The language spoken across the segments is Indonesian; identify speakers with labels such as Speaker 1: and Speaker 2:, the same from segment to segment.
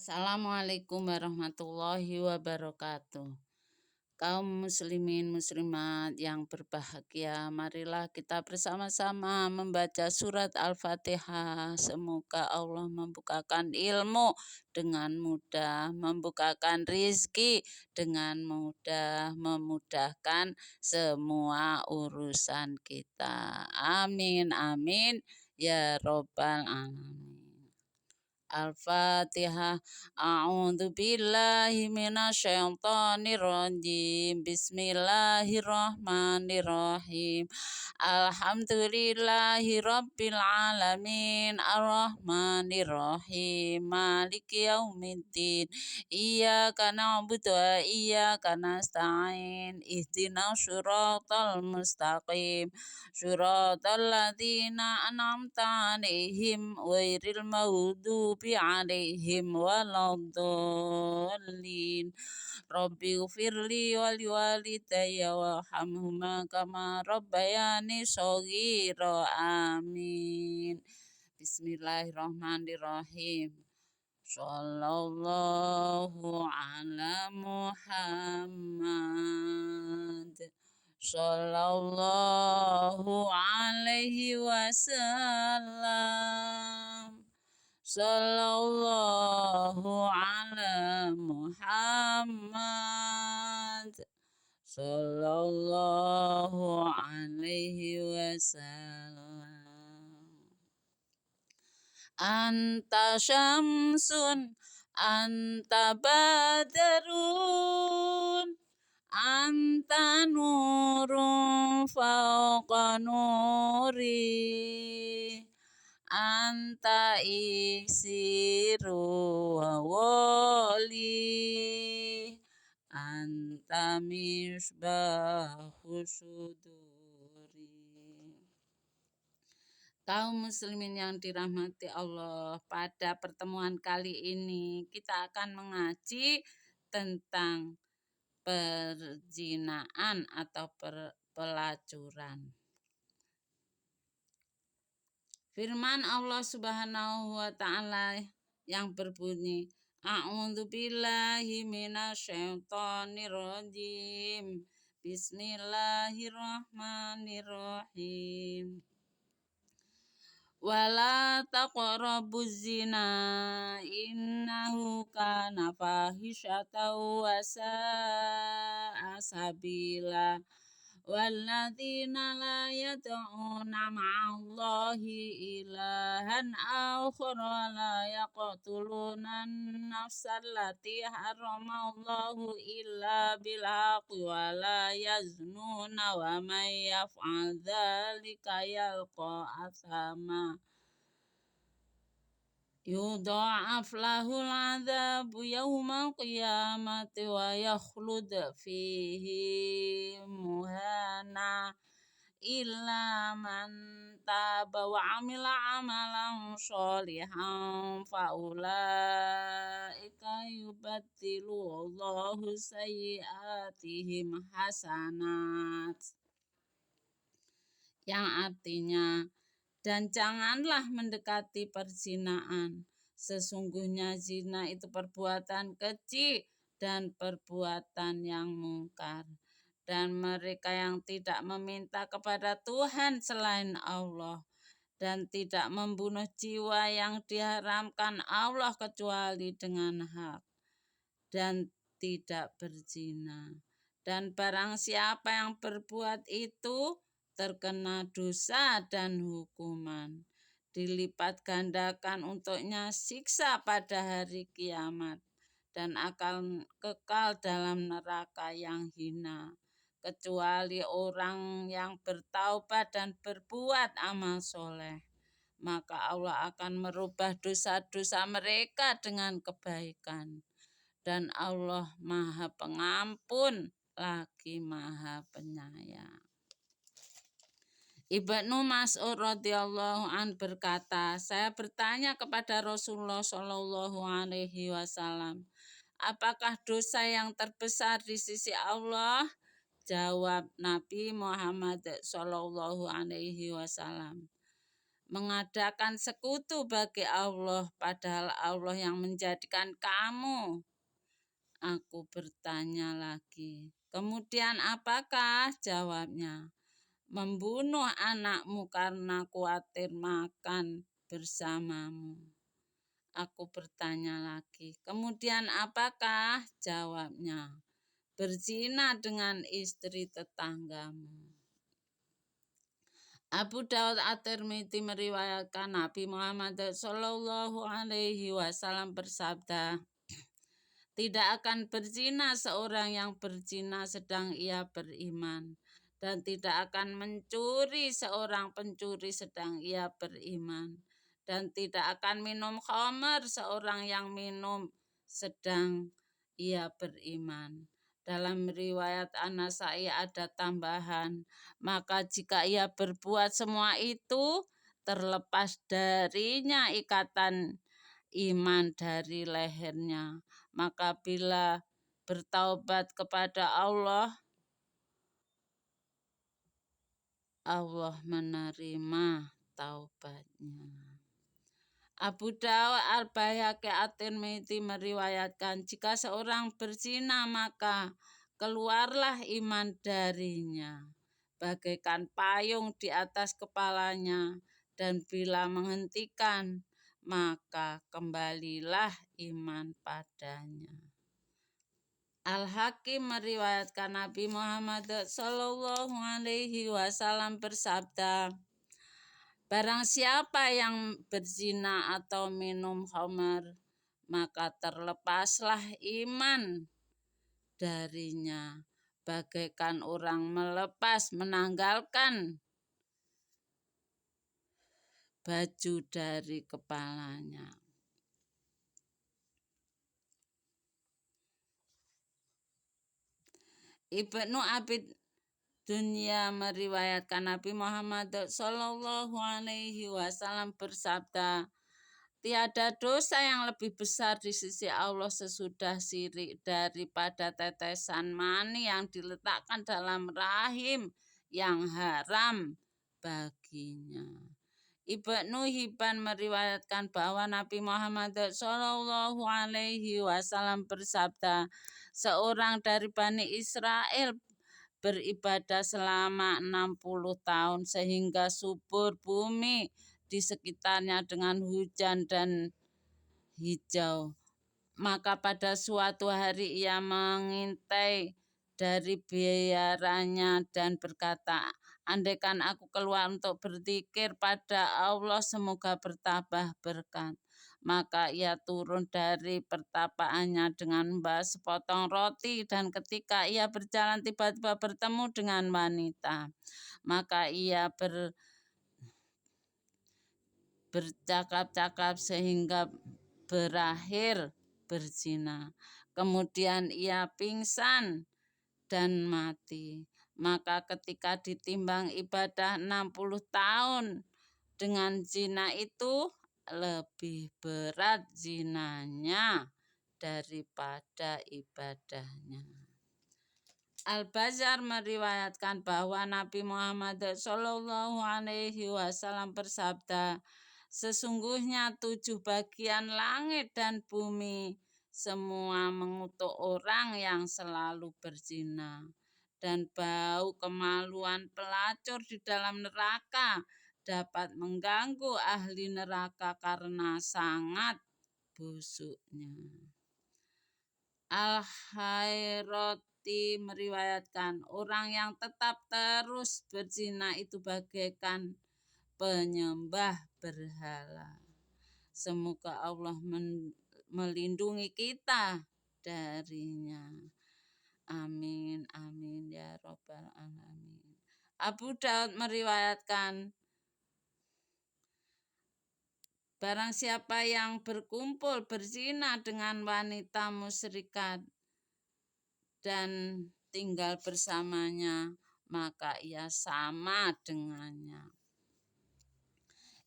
Speaker 1: Assalamualaikum warahmatullahi wabarakatuh. Kaum muslimin muslimat yang berbahagia, marilah kita bersama-sama membaca surat Al-Fatihah. Semoga Allah membukakan ilmu dengan mudah, membukakan rizki dengan mudah, memudahkan semua urusan kita. Amin, amin, ya robbal alamin. Al-Fatihah. A'udzu billahi minasyaitonir rajim. Bismillahirrahmanirrahim. Alhamdulillahi rabbil alamin. Arrahmanirrahim. Maliki yaumiddin. Iyyaka na'budu wa iyyaka nasta'in. Ihdinas shiratal mustaqim. Shiratal ladzina an'amta 'alaihim ghairil maghdubi عليهم ولا الضالين رب اغفر لي ولوالدي وارحمهما كما ربياني صغيرا آمين. Bismillahirrahmanirrahim. Sallallahu ala Muhammad. Sallallahu alaihi wasallam. Sallallahu ala Muhammad. Sallallahu alaihi wasallam. Anta syamsun, anta badarun, anta nurun fauqa nuri. Anta iksiru wa wali. Anta misbahu suduri. Kaum muslimin yang dirahmati Allah, pada pertemuan kali ini kita akan mengaji tentang perzinahan atau pelacuran. Firman Allah Subhanahu wa taala yang berbunyi, A'udzu billahi minasyaitonir rajim. Bismillahirrahmanirrahim. Wala taqrabuz zina innahu kana fahisyatan wa sa'a sabila. Walladzina la yad'una ma'allahi ilahan akhara la yaqtuluna an-nafsa allati haramallahu illa bil haqqi wa la yaznuna wa man yaf'al dzalika yalqa athama yudha'af lahul 'adzabu yawmal qiyamati wa yakhlud fihi muhana illa man taba wa 'amila 'amalan sholihan fa ulaika yubaddilu Allahu sayyi'atihim hasanat, yang artinya, dan janganlah mendekati perzinahan. Sesungguhnya zina itu perbuatan keji dan perbuatan yang mungkar. Dan mereka yang tidak meminta kepada Tuhan selain Allah dan tidak membunuh jiwa yang diharamkan Allah kecuali dengan hak dan tidak berzina. Dan barang siapa yang berbuat itu terkena dosa dan hukuman, dilipat gandakan untuknya siksa pada hari kiamat dan akan kekal dalam neraka yang hina, kecuali orang yang bertaubat dan berbuat amal soleh, maka Allah akan merubah dosa-dosa mereka dengan kebaikan, dan Allah Maha Pengampun lagi Maha Penyayang. Ibnu Mas'ud radhiyallahu an berkata, saya bertanya kepada Rasulullah Shallallahu alaihi wasallam, apakah dosa yang terbesar di sisi Allah? Jawab Nabi Muhammad Shallallahu alaihi wasallam, mengadakan sekutu bagi Allah, padahal Allah yang menjadikan kamu. Aku bertanya lagi. Kemudian apakah? Jawabnya. Membunuh anakmu karena khawatir makan bersamamu. Aku bertanya lagi. Kemudian apakah? Jawabnya. Berzina dengan istri tetanggamu. Abu Daud At-Tirmidzi meriwayatkan Nabi Muhammad SAW bersabda, tidak akan berzina seorang yang berzina sedang ia beriman, dan tidak akan mencuri seorang pencuri sedang ia beriman, dan tidak akan minum khamr seorang yang minum sedang ia beriman. Dalam riwayat An-Nasai ada tambahan, maka jika ia berbuat semua itu, terlepas darinya ikatan iman dari lehernya, maka bila bertaubat kepada Allah, Allah menerima taubatnya. Abu Daud Al-Baihaqi At-Tirmidzi meriwayatkan, jika seorang berzina maka keluarlah iman darinya bagaikan payung di atas kepalanya, dan bila menghentikan maka kembalilah iman padanya. Al-Hakim meriwayatkan Nabi Muhammad SAW bersabda, barang siapa yang berzina atau minum khamr, maka terlepaslah iman darinya bagaikan orang menanggalkan baju dari kepalanya. Ibnu Abi Dunya meriwayatkan Nabi Muhammad SAW bersabda, tiada dosa yang lebih besar di sisi Allah sesudah syirik daripada tetesan mani yang diletakkan dalam rahim yang haram baginya. Ibnu Hibban meriwayatkan bahwa Nabi Muhammad SAW bersabda, seorang dari Bani Israel beribadah selama 60 tahun sehingga subur bumi di sekitarnya dengan hujan dan hijau. Maka pada suatu hari ia mengintai dari biarannya dan berkata, andaikan aku keluar untuk berzikir pada Allah semoga bertambah berkat. Maka ia turun dari pertapaannya dengan membawa sepotong roti, dan ketika ia berjalan tiba-tiba bertemu dengan wanita. Maka ia bercakap-cakap sehingga berakhir berzina. Kemudian ia pingsan dan mati. Maka ketika ditimbang ibadah 60 tahun dengan zina itu, lebih berat zinanya daripada ibadahnya. Al-Bazzar meriwayatkan bahwa Nabi Muhammad SAW bersabda, sesungguhnya 7 bagian langit dan bumi semua mengutuk orang yang selalu berzina, dan bau kemaluan pelacur di dalam neraka dapat mengganggu ahli neraka karena sangat busuknya. Al-Hairati meriwayatkan, orang yang tetap terus berzina itu bagaikan penyembah berhala. Semoga Allah melindungi kita darinya. Amin, amin ya robbal alamin. Abu Daud meriwayatkan, barang siapa yang berkumpul berzina dengan wanita musyrikat dan tinggal bersamanya, maka ia sama dengannya.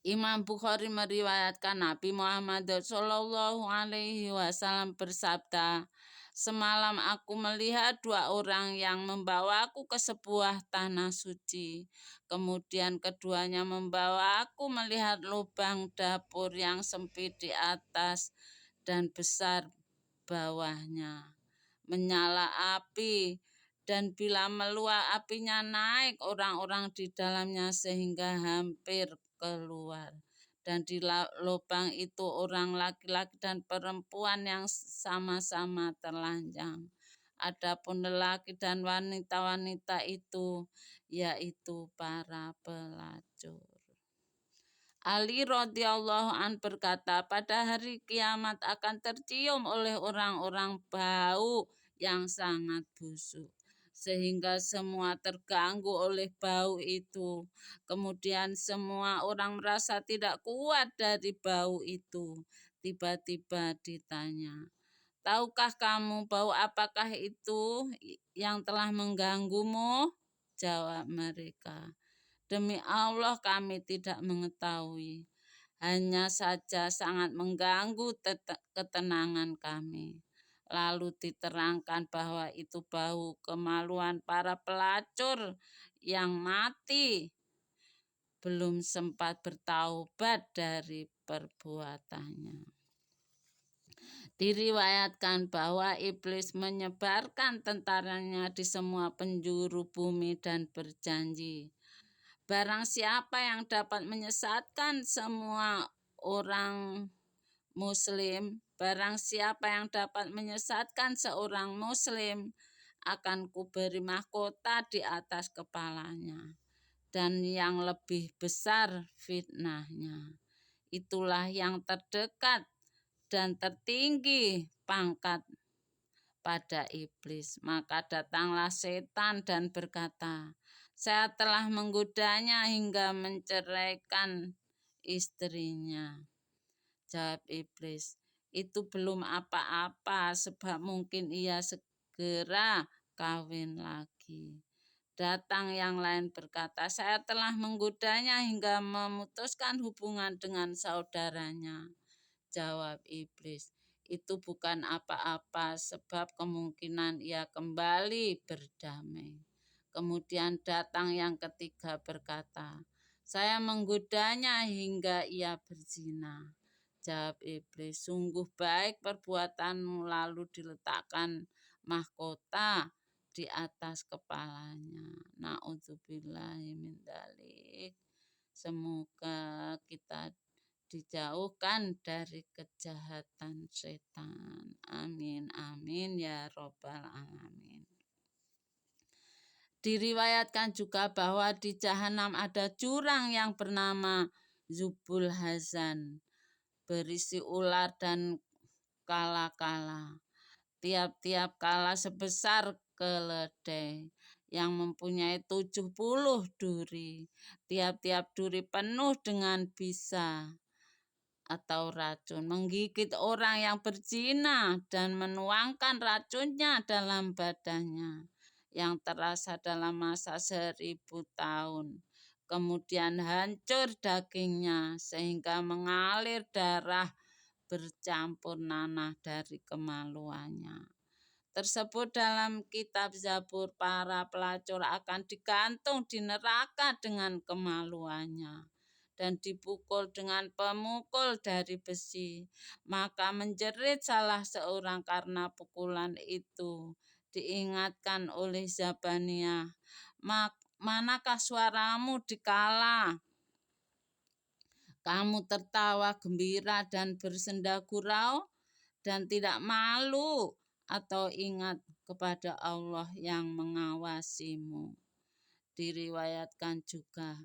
Speaker 1: Imam Bukhari meriwayatkan Nabi Muhammad SAW bersabda, Semalam aku melihat 2 orang yang membawaku ke sebuah tanah suci. Kemudian keduanya membawa aku melihat lubang dapur yang sempit di atas dan besar bawahnya. Menyala api, dan bila meluap apinya naik orang-orang di dalamnya sehingga hampir keluar. Dan di lubang itu orang laki-laki dan perempuan yang sama-sama telanjang. Adapun lelaki dan wanita-wanita itu, yaitu para pelacur. Ali radhiyallahu an berkata, pada hari kiamat akan tercium oleh orang-orang bau yang sangat busuk, sehingga semua terganggu oleh bau itu. Kemudian semua orang merasa tidak kuat dari bau itu. Tiba-tiba ditanya, tahukah kamu bau apakah itu yang telah mengganggumu? Jawab mereka, demi Allah kami tidak mengetahui. Hanya saja sangat mengganggu ketenangan kami. Lalu diterangkan bahwa itu bau kemaluan para pelacur yang mati belum sempat bertaubat dari perbuatannya. Diriwayatkan bahwa iblis menyebarkan tentaranya di semua penjuru bumi dan berjanji, barang siapa yang dapat menyesatkan semua orang Muslim, barang siapa yang dapat menyesatkan seorang Muslim, akan kuberi mahkota di atas kepalanya, dan yang lebih besar fitnahnya. Itulah yang terdekat dan tertinggi pangkat pada iblis. Maka datanglah setan dan berkata, saya telah menggodanya hingga menceraikan istrinya. Jawab iblis, itu belum apa-apa sebab mungkin ia segera kawin lagi. Datang yang lain berkata, saya telah menggodanya hingga memutuskan hubungan dengan saudaranya. Jawab iblis, itu bukan apa-apa sebab kemungkinan ia kembali berdamai. Kemudian datang yang ketiga berkata, saya menggodanya hingga ia berzina. Jawab iblis, sungguh baik perbuatanmu. Lalu diletakkan mahkota di atas kepalanya. Na'udzubillahi min dzalik. Semoga kita dijauhkan dari kejahatan setan. Amin amin ya robbal alamin. Diriwayatkan juga bahwa di Jahanam ada jurang yang bernama Zubul Hazan, berisi ular dan kala-kala. Tiap-tiap kala sebesar keledai yang mempunyai 70 duri. Tiap-tiap duri penuh dengan bisa atau racun, menggigit orang yang berzina dan menuangkan racunnya dalam badannya yang terasa dalam masa 1000 tahun. Kemudian hancur dagingnya sehingga mengalir darah bercampur nanah dari kemaluannya. Tersebut dalam kitab Zabur, para pelacur akan digantung di neraka dengan kemaluannya dan dipukul dengan pemukul dari besi. Maka menjerit salah seorang karena pukulan itu. Diingatkan oleh Zabaniyah, manakah suaramu dikala kamu tertawa gembira dan bersenda gurau dan tidak malu atau ingat kepada Allah yang mengawasimu. Diriwayatkan juga,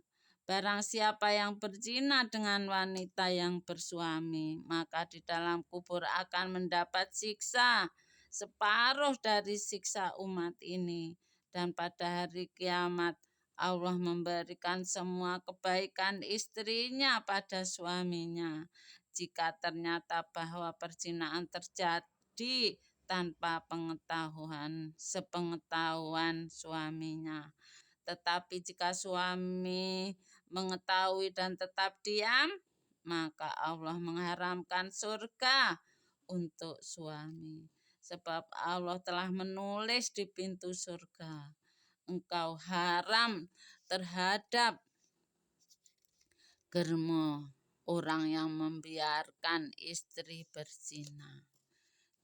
Speaker 1: barang siapa yang berzina dengan wanita yang bersuami, maka di dalam kubur akan mendapat siksa separuh dari siksa umat ini, dan pada hari kiamat Allah memberikan semua kebaikan istrinya pada suaminya. Jika ternyata bahwa perzinahan terjadi tanpa sepengetahuan suaminya. Tetapi jika suami mengetahui dan tetap diam, maka Allah mengharamkan surga untuk suami. sebab Allah telah menulis di pintu surga, engkau haram terhadap germo orang yang membiarkan istri berzina.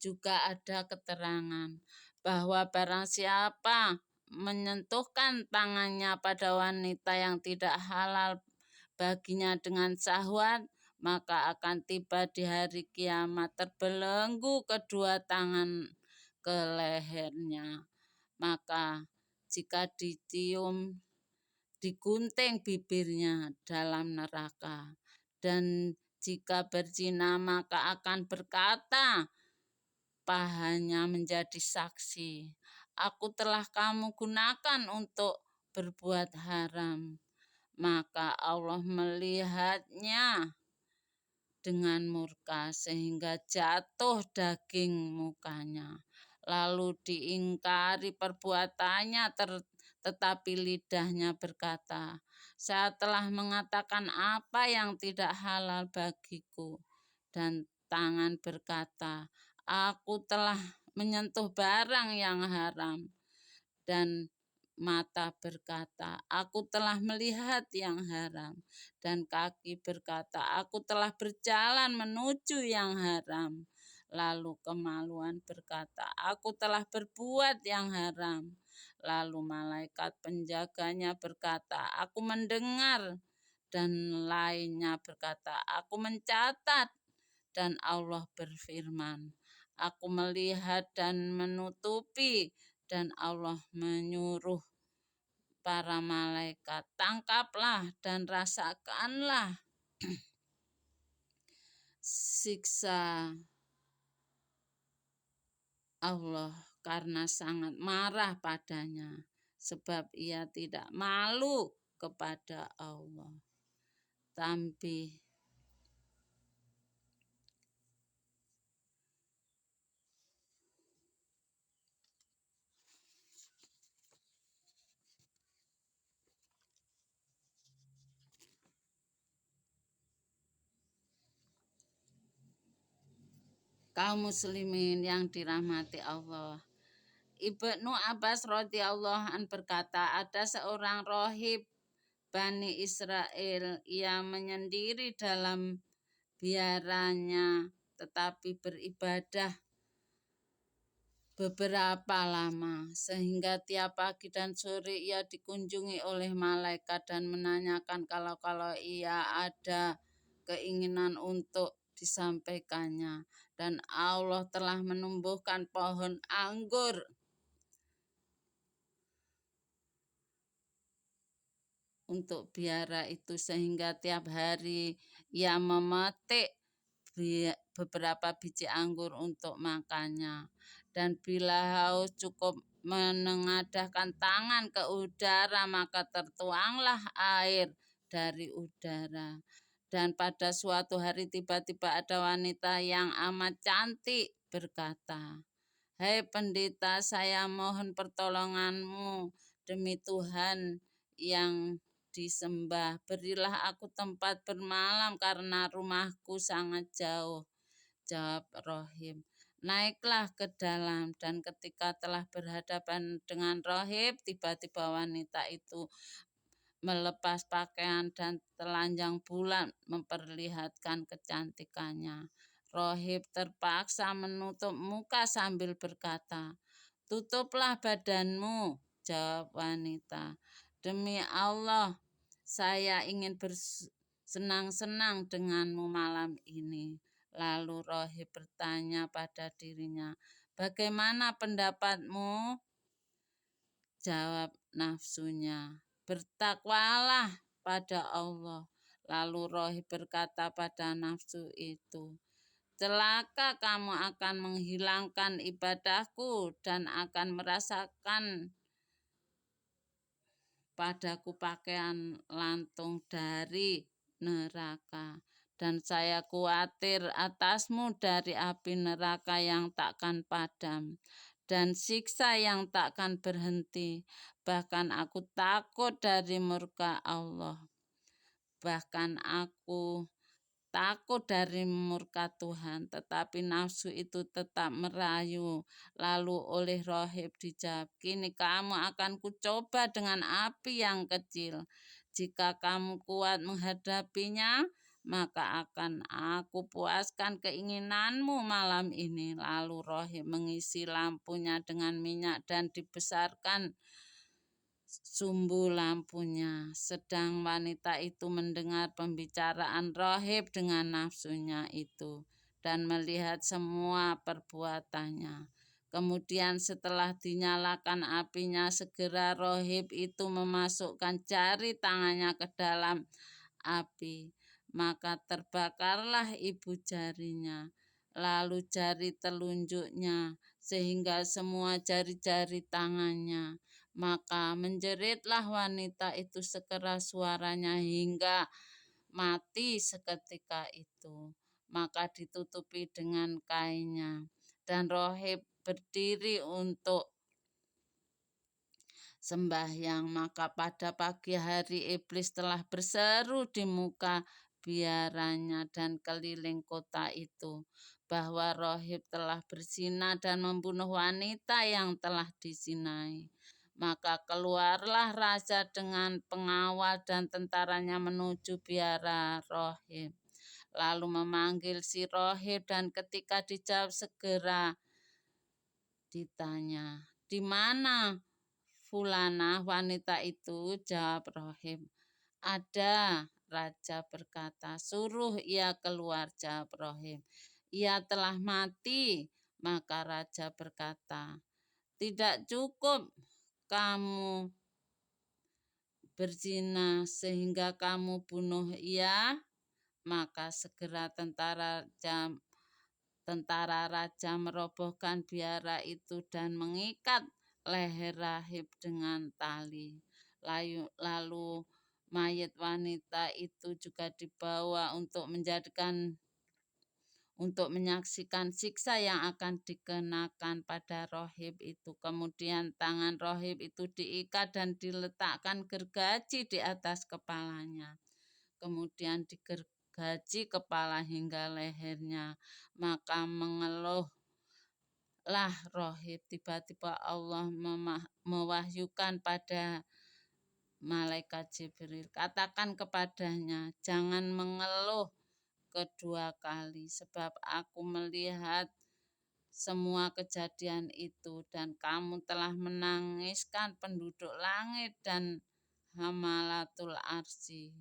Speaker 1: Juga ada keterangan bahwa barang siapa menyentuhkan tangannya pada wanita yang tidak halal baginya dengan syahwat, maka akan tiba di hari kiamat terbelenggu kedua tangan ke lehernya. Maka jika dicium, digunting bibirnya dalam neraka. Dan jika berzina maka akan berkata pahanya menjadi saksi, aku telah kamu gunakan untuk berbuat haram. Maka Allah melihatnya dengan murka sehingga jatuh daging mukanya. Lalu diingkari perbuatannya, tetapi lidahnya berkata, saya telah mengatakan apa yang tidak halal bagiku. Dan tangan berkata, aku telah menyentuh barang yang haram. Dan mata berkata, aku telah melihat yang haram. Dan kaki berkata, aku telah berjalan menuju yang haram. Lalu kemaluan berkata, aku telah berbuat yang haram. Lalu malaikat penjaganya berkata, aku mendengar. Dan lainnya berkata, aku mencatat. Dan Allah berfirman, aku melihat dan menutupi. Dan Allah menyuruh para malaikat, tangkaplah dan rasakanlah siksa Allah karena sangat marah padanya, sebab ia tidak malu kepada Allah. Tapi kaum muslimin yang dirahmati Allah, Ibnu Abbas radhiyallahu an berkata, ada seorang rohib Bani Israel yang menyendiri dalam biaranya tetapi beribadah beberapa lama, sehingga tiap pagi dan sore ia dikunjungi oleh malaikat dan menanyakan kalau ia ada keinginan untuk disampaikannya. Dan Allah telah menumbuhkan pohon anggur untuk biara itu, sehingga tiap hari ia memetik beberapa biji anggur untuk makannya. Dan bila haus cukup menengadahkan tangan ke udara, maka tertuanglah air dari udara. Dan pada suatu hari tiba-tiba ada wanita yang amat cantik berkata, hai pendeta, saya mohon pertolonganmu demi Tuhan yang disembah, berilah aku tempat bermalam karena rumahku sangat jauh. Jawab rohib, naiklah ke dalam. Dan ketika telah berhadapan dengan rohib, tiba-tiba wanita itu melepas pakaian dan telanjang bulat memperlihatkan kecantikannya. Rohib terpaksa menutup muka sambil berkata, tutuplah badanmu. Jawab wanita, demi Allah, saya ingin bersenang-senang denganmu malam ini. Lalu rohib bertanya pada dirinya, bagaimana pendapatmu? Jawab nafsunya, bertakwalah pada Allah. Lalu rohib berkata pada nafsu itu, celaka kamu akan menghilangkan ibadahku dan akan merasakan padaku pakaian lantung dari neraka. Dan saya khawatir atasmu dari api neraka yang takkan padam dan siksa yang takkan berhenti. Bahkan aku takut dari murka Allah. Bahkan aku takut dari murka Tuhan, tetapi nafsu itu tetap merayu. Lalu oleh rohib dijawab, kini kamu akan kucoba dengan api yang kecil. Jika kamu kuat menghadapinya, maka akan aku puaskan keinginanmu malam ini. Lalu rohib mengisi lampunya dengan minyak dan dibesarkan sumbu lampunya. Sedang wanita itu mendengar pembicaraan rohib dengan nafsunya itu dan melihat semua perbuatannya. Kemudian setelah dinyalakan apinya, segera rohib itu memasukkan jari tangannya ke dalam api. Maka terbakarlah ibu jarinya, lalu jari telunjuknya, sehingga semua jari-jari tangannya. Maka menjeritlah wanita itu sekeras suaranya hingga mati seketika itu. Maka ditutupi dengan kainnya. Dan rohib berdiri untuk sembahyang. Maka pada pagi hari iblis telah berseru di muka biaranya dan keliling kota itu bahwa rohib telah berzina dan membunuh wanita yang telah dizinai. Maka keluarlah raja dengan pengawal dan tentaranya menuju biara rohib. Lalu memanggil si rohib dan ketika dijawab segera ditanya, di mana fulana wanita itu? Jawab rohib, ada. Raja berkata, suruh ia keluar. Jawab rohib, ia telah mati. Maka raja berkata, tidak cukup kamu berzina sehingga kamu bunuh ia. Maka segera tentara raja merobohkan biara itu dan mengikat leher rahib dengan tali. Lalu mayat wanita itu juga dibawa untuk menyaksikan siksa yang akan dikenakan pada rohib itu. Kemudian tangan rohib itu diikat dan diletakkan gergaji di atas kepalanya. Kemudian digergaji kepala hingga lehernya. Maka mengeluhlah rohib. Tiba-tiba Allah mewahyukan pada malaikat Jibril, katakan kepadanya, jangan mengeluh kedua kali, sebab aku melihat semua kejadian itu dan kamu telah menangiskan penduduk langit dan hamalatul arsy.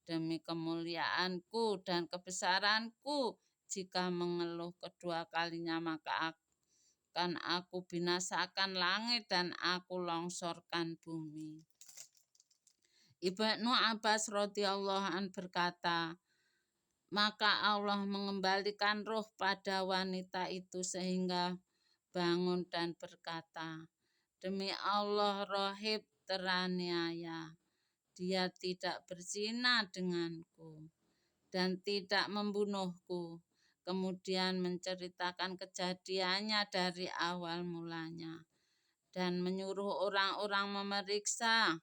Speaker 1: Demi kemuliaanku dan kebesaranku, jika mengeluh kedua kalinya maka akan aku binasakan langit dan aku longsorkan bumi. Ibnu Abbas radhiyallahu an berkata, maka Allah mengembalikan roh pada wanita itu sehingga bangun dan berkata, demi Allah rohib teraniaya, dia tidak berzina denganku dan tidak membunuhku. Kemudian menceritakan kejadiannya dari awal mulanya dan menyuruh orang-orang memeriksa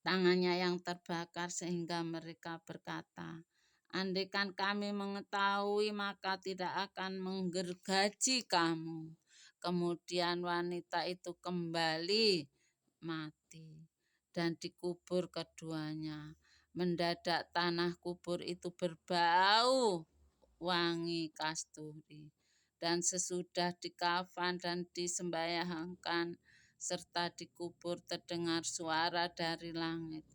Speaker 1: tangannya yang terbakar sehingga mereka berkata, andaikan kami mengetahui maka tidak akan menggergaji kamu. Kemudian wanita itu kembali mati dan dikubur keduanya. Mendadak tanah kubur itu berbau wangi kasturi. Dan sesudah dikafan dan disembahyangkan serta dikubur terdengar suara dari langit.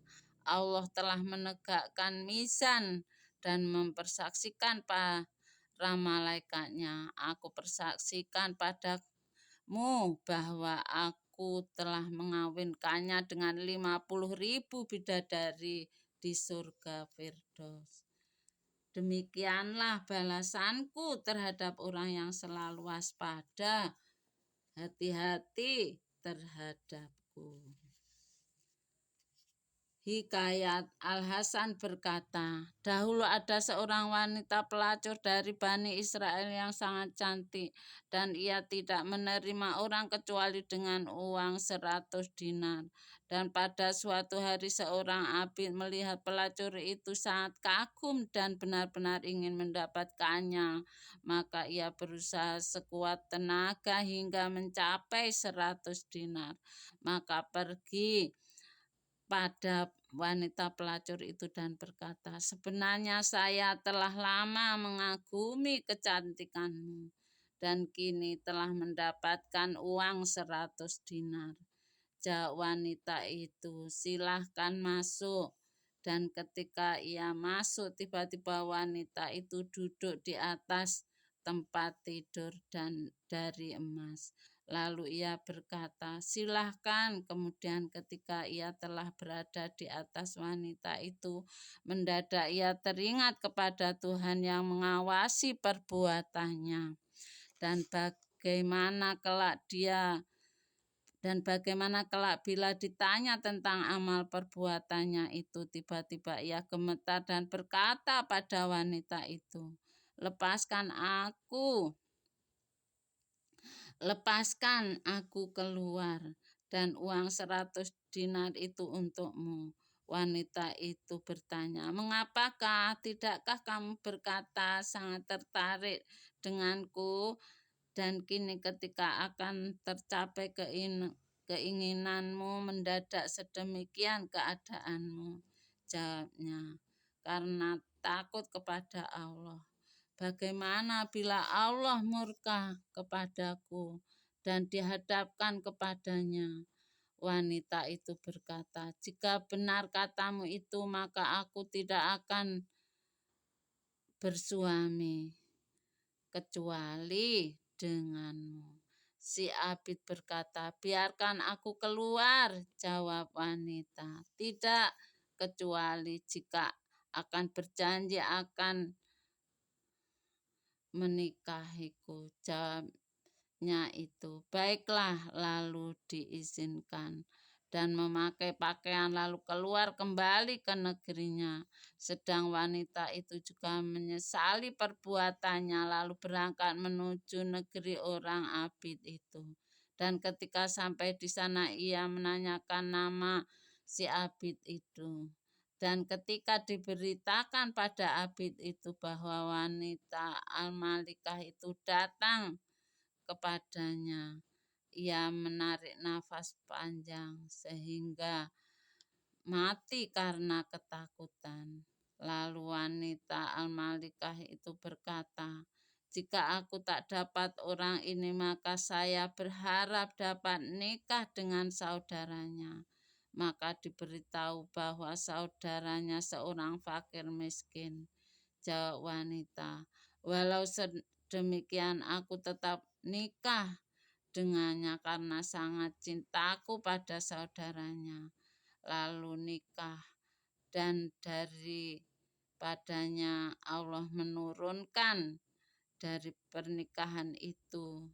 Speaker 1: Allah telah menegakkan mizan dan mempersaksikan para malaikatnya. Aku persaksikan padamu bahwa aku telah mengawinkannya dengan 50.000 bidadari di surga Firdaus. Demikianlah balasanku terhadap orang yang selalu waspada, hati-hati terhadapku. Hikayat Al-Hasan berkata, dahulu ada seorang wanita pelacur dari Bani Israel yang sangat cantik, dan ia tidak menerima orang kecuali dengan uang 100 dinar. Dan pada suatu hari seorang abid melihat pelacur itu sangat kagum dan benar-benar ingin mendapatkannya. Maka ia berusaha sekuat tenaga hingga mencapai 100 dinar. Maka pergi pada wanita pelacur itu dan berkata, sebenarnya saya telah lama mengagumi kecantikanmu dan kini telah mendapatkan uang 100 dinar. Jawab wanita itu, silahkan masuk. Dan ketika ia masuk, tiba-tiba wanita itu duduk di atas tempat tidur dan dari emas. Lalu ia berkata, silahkan. Kemudian ketika ia telah berada di atas wanita itu, mendadak ia teringat kepada Tuhan yang mengawasi perbuatannya. Dan bagaimana kelak bila ditanya tentang amal perbuatannya itu, tiba-tiba ia gemetar dan berkata pada wanita itu, lepaskan aku keluar, dan uang 100 dinar itu untukmu. Wanita itu bertanya, mengapakah? Tidakkah kamu berkata sangat tertarik denganku, dan kini ketika akan tercapai keinginanmu mendadak sedemikian keadaanmu? Jawabnya, karena takut kepada Allah. Bagaimana bila Allah murka kepadaku dan dihadapkan kepadanya? Wanita itu berkata, jika benar katamu itu, maka aku tidak akan bersuami kecuali denganmu. Si abid berkata, biarkan aku keluar. Jawab wanita, tidak, kecuali jika akan berjanji akan menikahiku. Jawabnya itu, baiklah, lalu diizinkan dan memakai pakaian lalu keluar kembali ke negerinya. Sedang wanita itu juga menyesali perbuatannya lalu berangkat menuju negeri orang abid itu. Dan ketika sampai di sana ia menanyakan nama si abid itu. Dan ketika diberitakan pada abid itu bahwa wanita Al-Malikah itu datang kepadanya, ia menarik nafas panjang sehingga mati karena ketakutan. Lalu wanita Al-Malikah itu berkata, jika aku tak dapat orang ini, maka saya berharap dapat nikah dengan saudaranya. Maka diberitahu bahwa saudaranya seorang fakir miskin. Jawab wanita, walau sedemikian aku tetap nikah dengannya karena sangat cintaku pada saudaranya. Lalu nikah, dan daripadanya Allah menurunkan dari pernikahan itu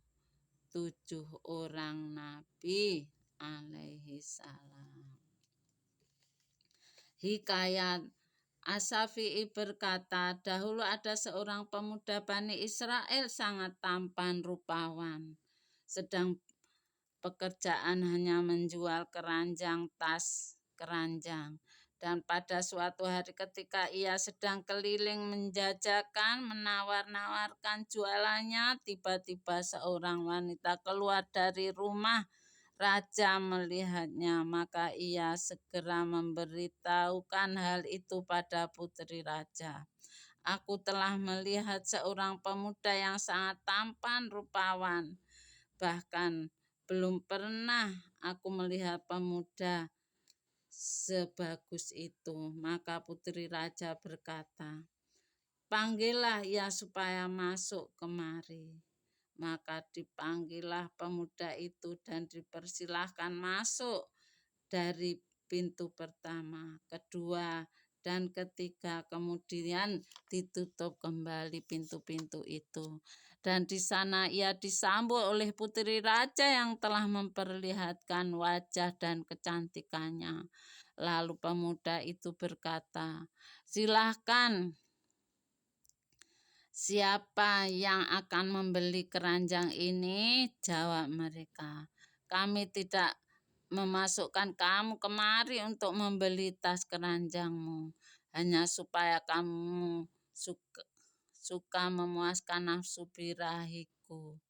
Speaker 1: 7 orang nabi alaihi salam. Hikayat As-Syafi'i berkata, dahulu ada seorang pemuda Bani Israel sangat tampan rupawan. Sedang pekerjaan hanya menjual keranjang tas keranjang. Dan pada suatu hari ketika ia sedang keliling menjajakan, menawar-nawarkan jualannya, tiba-tiba seorang wanita keluar dari rumah raja melihatnya, maka ia segera memberitahukan hal itu pada putri raja. Aku telah melihat seorang pemuda yang sangat tampan rupawan. Bahkan belum pernah aku melihat pemuda sebagus itu. Maka putri raja berkata, panggillah ia supaya masuk kemari. Maka dipanggillah pemuda itu dan dipersilahkan masuk dari pintu pertama, kedua, dan ketiga. Kemudian ditutup kembali pintu-pintu itu. Dan di sana ia disambut oleh putri raja yang telah memperlihatkan wajah dan kecantikannya. Lalu pemuda itu berkata, "Silahkan, siapa yang akan membeli keranjang ini?" Jawab mereka, "Kami tidak memasukkan kamu kemari untuk membeli tas keranjangmu, hanya supaya kamu suka memuaskan nafsu birahiku."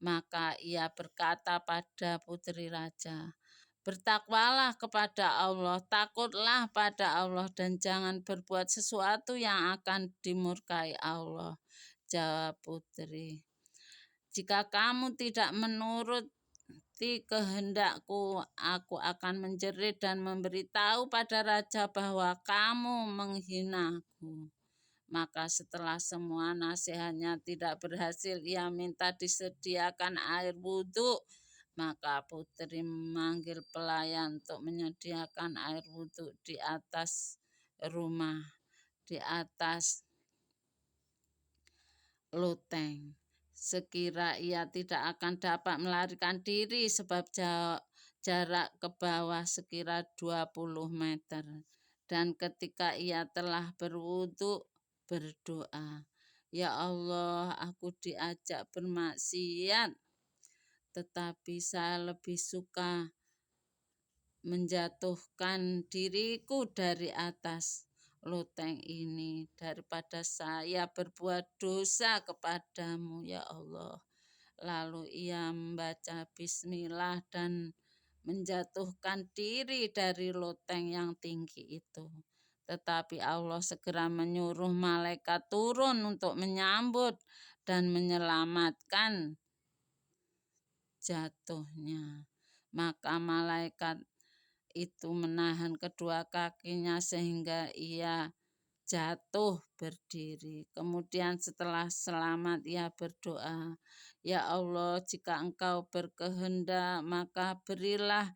Speaker 1: Maka ia berkata pada putri raja, "Bertakwalah kepada Allah, takutlah pada Allah, dan jangan berbuat sesuatu yang akan dimurkai Allah." Jawab putri, "Jika kamu tidak menuruti kehendakku, aku akan menjerit dan memberitahu pada raja bahwa kamu menghinaku." Maka setelah semua nasihatnya tidak berhasil, ia minta disediakan air wudhu. Maka putri memanggil pelayan untuk menyediakan air wudhu di atas rumah, di atas loteng. Sekira ia tidak akan dapat melarikan diri sebab jarak ke bawah sekira 20 meter. Dan ketika ia telah berwudhu, berdoa, "Ya Allah, aku diajak bermaksiat, tetapi saya lebih suka menjatuhkan diriku dari atas loteng ini daripada saya berbuat dosa kepadamu, ya Allah." Lalu ia membaca bismillah dan menjatuhkan diri dari loteng yang tinggi itu. Tetapi Allah segera menyuruh malaikat turun untuk menyambut dan menyelamatkan jatuhnya. Maka malaikat itu menahan kedua kakinya sehingga ia jatuh berdiri. Kemudian setelah selamat ia berdoa, "Ya Allah, jika Engkau berkehendak, maka berilah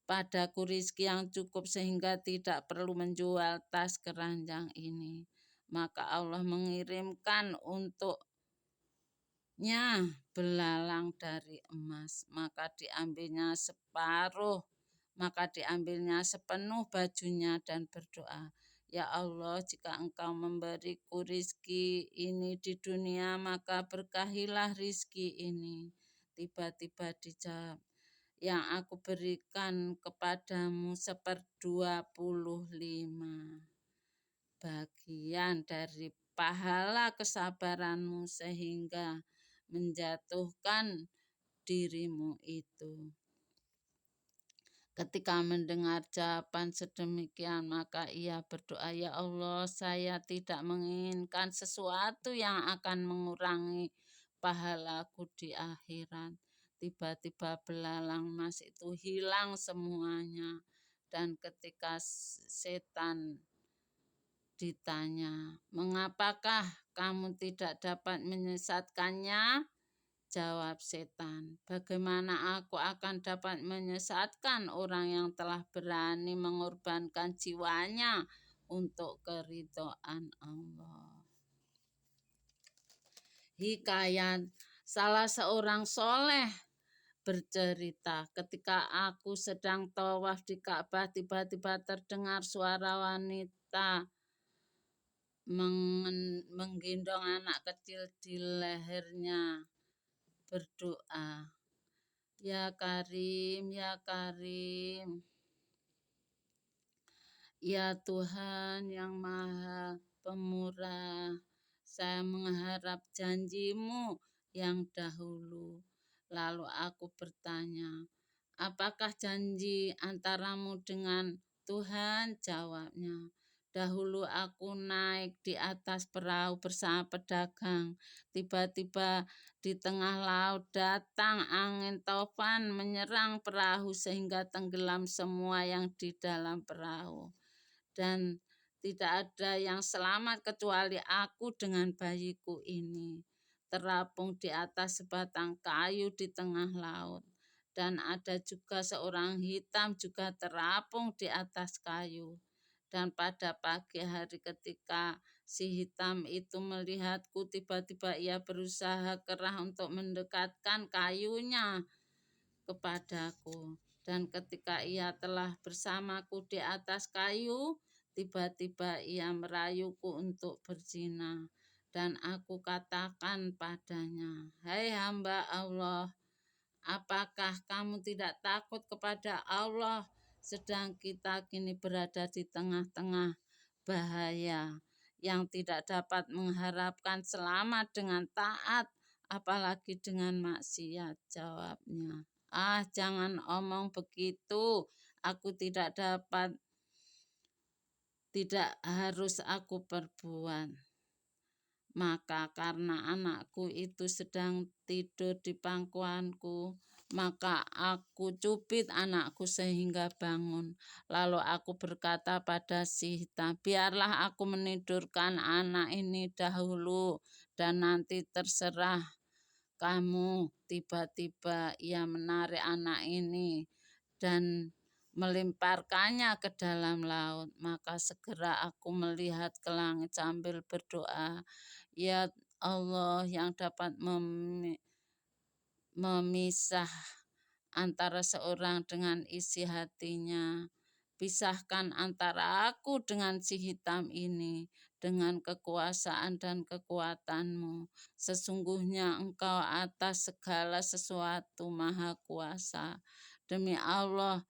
Speaker 1: padaku rezeki yang cukup sehingga tidak perlu menjual tas keranjang ini." Maka Allah mengirimkan untuknya belalang dari emas. Maka diambilnya sepenuh bajunya dan berdoa, "Ya Allah, jika Engkau memberiku rezeki ini di dunia, maka berkahilah rezeki ini." Tiba-tiba dijawab, "Yang aku berikan kepadamu 1/25 bagian dari pahala kesabaranmu sehingga menjatuhkan dirimu itu." Ketika mendengar jawaban sedemikian, maka ia berdoa, "Ya Allah, saya tidak menginginkan sesuatu yang akan mengurangi pahalaku di akhirat." Tiba-tiba belalang emas itu hilang semuanya. Dan ketika setan ditanya, "Mengapakah kamu tidak dapat menyesatkannya?" Jawab setan, "Bagaimana aku akan dapat menyesatkan orang yang telah berani mengorbankan jiwanya untuk keridhaan Allah." Hikayat, salah seorang soleh bercerita, "Ketika aku sedang tawaf di Ka'bah, tiba-tiba terdengar suara wanita menggendong anak kecil di lehernya berdoa, 'Ya Karim, ya Karim, ya Tuhan yang Maha Pemurah, saya mengharap janjimu yang dahulu.' Lalu aku bertanya, 'Apakah janji antaramu dengan Tuhan?' Jawabnya, 'Dahulu aku naik di atas perahu bersama pedagang. Tiba-tiba di tengah laut datang angin taufan menyerang perahu sehingga tenggelam semua yang di dalam perahu. Dan tidak ada yang selamat kecuali aku dengan bayiku ini, terapung di atas sebatang kayu di tengah laut. Dan ada juga seorang hitam juga terapung di atas kayu. Dan pada pagi hari ketika si hitam itu melihatku, tiba-tiba ia berusaha keras untuk mendekatkan kayunya kepadaku. Dan ketika ia telah bersamaku di atas kayu, tiba-tiba ia merayuku untuk berzina. Dan aku katakan padanya, "Hai hamba Allah, apakah kamu tidak takut kepada Allah, sedang kita kini berada di tengah-tengah bahaya yang tidak dapat mengharapkan selamat dengan taat, apalagi dengan maksiat?" Jawabnya, "Ah, jangan omong begitu. Aku tidak harus aku perbuat." Maka karena anakku itu sedang tidur di pangkuanku, maka aku cubit anakku sehingga bangun. Lalu aku berkata pada si hitam, "Biarlah aku menidurkan anak ini dahulu, dan nanti terserah kamu." Tiba-tiba ia menarik anak ini dan melemparkannya ke dalam laut. Maka segera aku melihat ke langit sambil berdoa, "Ya Allah yang dapat memisah antara seorang dengan isi hatinya, pisahkan antara aku dengan si hitam ini dengan kekuasaan dan kekuatanmu. Sesungguhnya Engkau atas segala sesuatu maha kuasa." Demi Allah,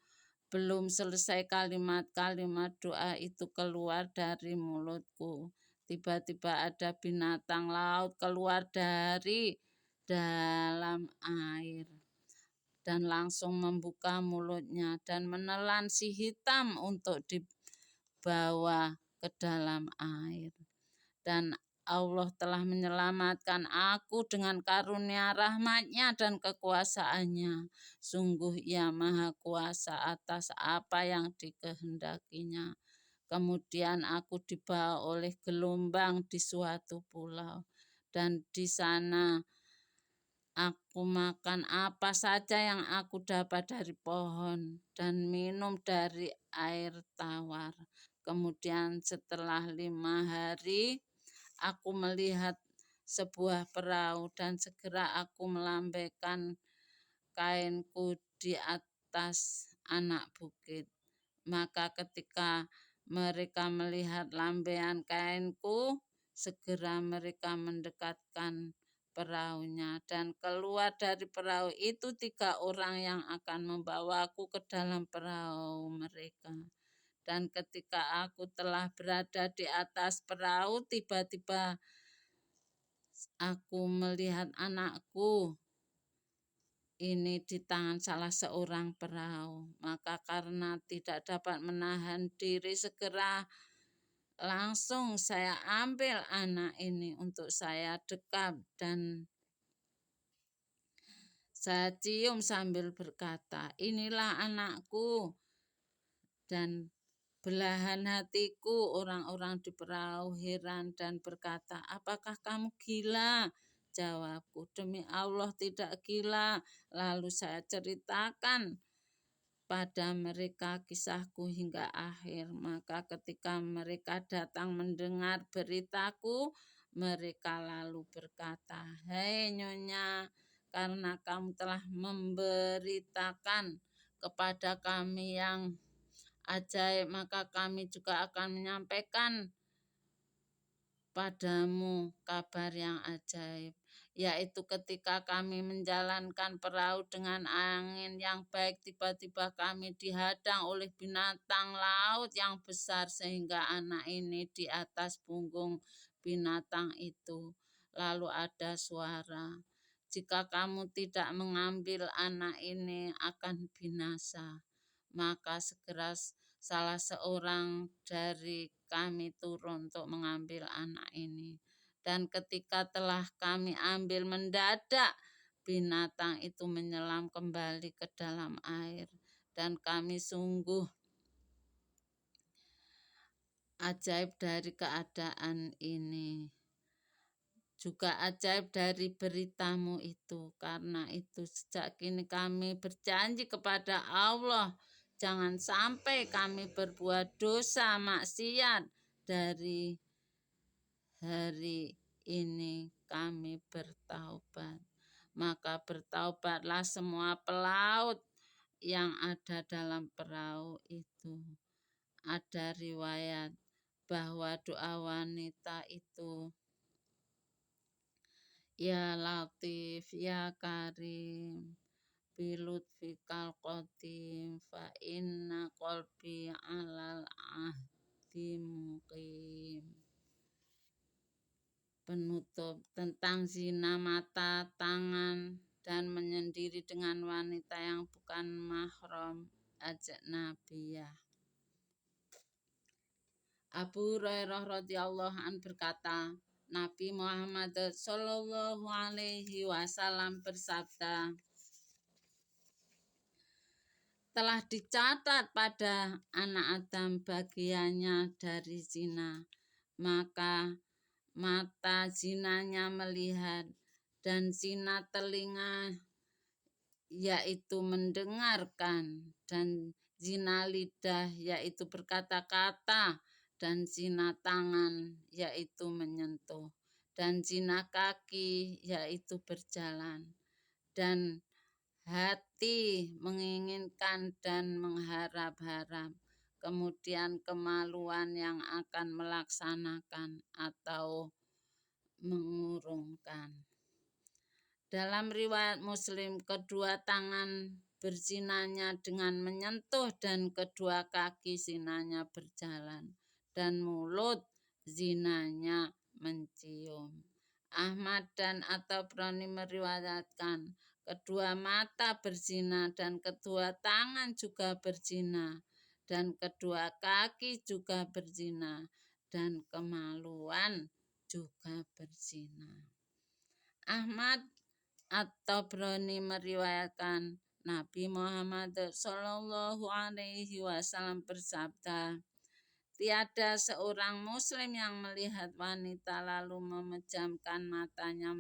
Speaker 1: belum selesai kalimat-kalimat doa itu keluar dari mulutku, tiba-tiba ada binatang laut keluar dari dalam air dan langsung membuka mulutnya dan menelan si hitam untuk dibawa ke dalam air. Dan Allah telah menyelamatkan aku dengan karunia rahmat-Nya dan kekuasaannya. Sungguh Ia maha kuasa atas apa yang dikehendakinya. Kemudian aku dibawa oleh gelombang di suatu pulau, dan di sana aku makan apa saja yang aku dapat dari pohon dan minum dari air tawar. Kemudian setelah 5 hari, aku melihat sebuah perahu dan segera aku melambaikan kainku di atas anak bukit. Maka ketika mereka melihat lambaian kainku, segera mereka mendekatkan perahunya, dan keluar dari perahu itu 3 orang yang akan membawaku ke dalam perahu mereka. Dan ketika aku telah berada di atas perahu, tiba-tiba aku melihat anakku ini di tangan salah seorang perahu. Maka karena tidak dapat menahan diri, segera langsung saya ambil anak ini untuk saya dekap dan saya cium sambil berkata, "Inilah anakku." Dan belahan hatiku orang-orang di perahu heran dan berkata, "Apakah kamu gila?" Jawabku, "Demi Allah tidak gila." Lalu saya ceritakan pada mereka kisahku hingga akhir. Maka ketika mereka datang mendengar beritaku, mereka lalu berkata, "Hei Nyonya, karena kamu telah memberitakan kepada kami yang ajaib, maka kami juga akan menyampaikan padamu kabar yang ajaib, yaitu ketika kami menjalankan perahu dengan angin yang baik, tiba-tiba kami dihadang oleh binatang laut yang besar sehingga anak ini di atas punggung binatang itu. Lalu ada suara, 'Jika kamu tidak mengambil anak ini akan binasa.' Maka segera salah seorang dari kami turun untuk mengambil anak ini. Dan ketika telah kami ambil, mendadak binatang itu menyelam kembali ke dalam air. Dan kami sungguh ajaib dari keadaan ini. Juga ajaib dari beritamu itu. Karena itu sejak kini kami berjanji kepada Allah, jangan sampai kami berbuat dosa maksiat. Dari hari ini kami bertaubat. Maka bertaubatlah semua pelaut yang ada dalam perahu itu. Ada riwayat bahwa doa wanita itu, ya Latif, ya Karim, bilut fikal qadim, fa inna qalbi alal ahdi muqim. Penutup tentang zina mata, tangan, dan menyendiri dengan wanita yang bukan mahram ajnabiyah. Abu Hurairah radhiyallahu an berkata, Nabi Muhammad sallallahu alaihi wasallam bersabda, telah dicatat pada anak Adam bagiannya dari zina, maka mata zinanya melihat, dan zina telinga yaitu mendengarkan, dan zina lidah yaitu berkata-kata, dan zina tangan yaitu menyentuh, dan zina kaki yaitu berjalan, dan hati menginginkan dan mengharap-harap, kemudian kemaluan yang akan melaksanakan atau mengurungkan. Dalam riwayat Muslim, kedua tangan berzinanya dengan menyentuh, dan kedua kaki zinanya berjalan, dan mulut zinanya mencium. Ahmad dan At-Tabrani meriwayatkan, kedua mata berzina, dan kedua tangan juga berzina, dan kedua kaki juga berzina, dan kemaluan juga berzina. Ahmad At-Tabrani meriwayatkan, Nabi Muhammad sallallahu alaihi wasallam bersabda, tiada seorang muslim yang melihat wanita lalu memejamkan matanya,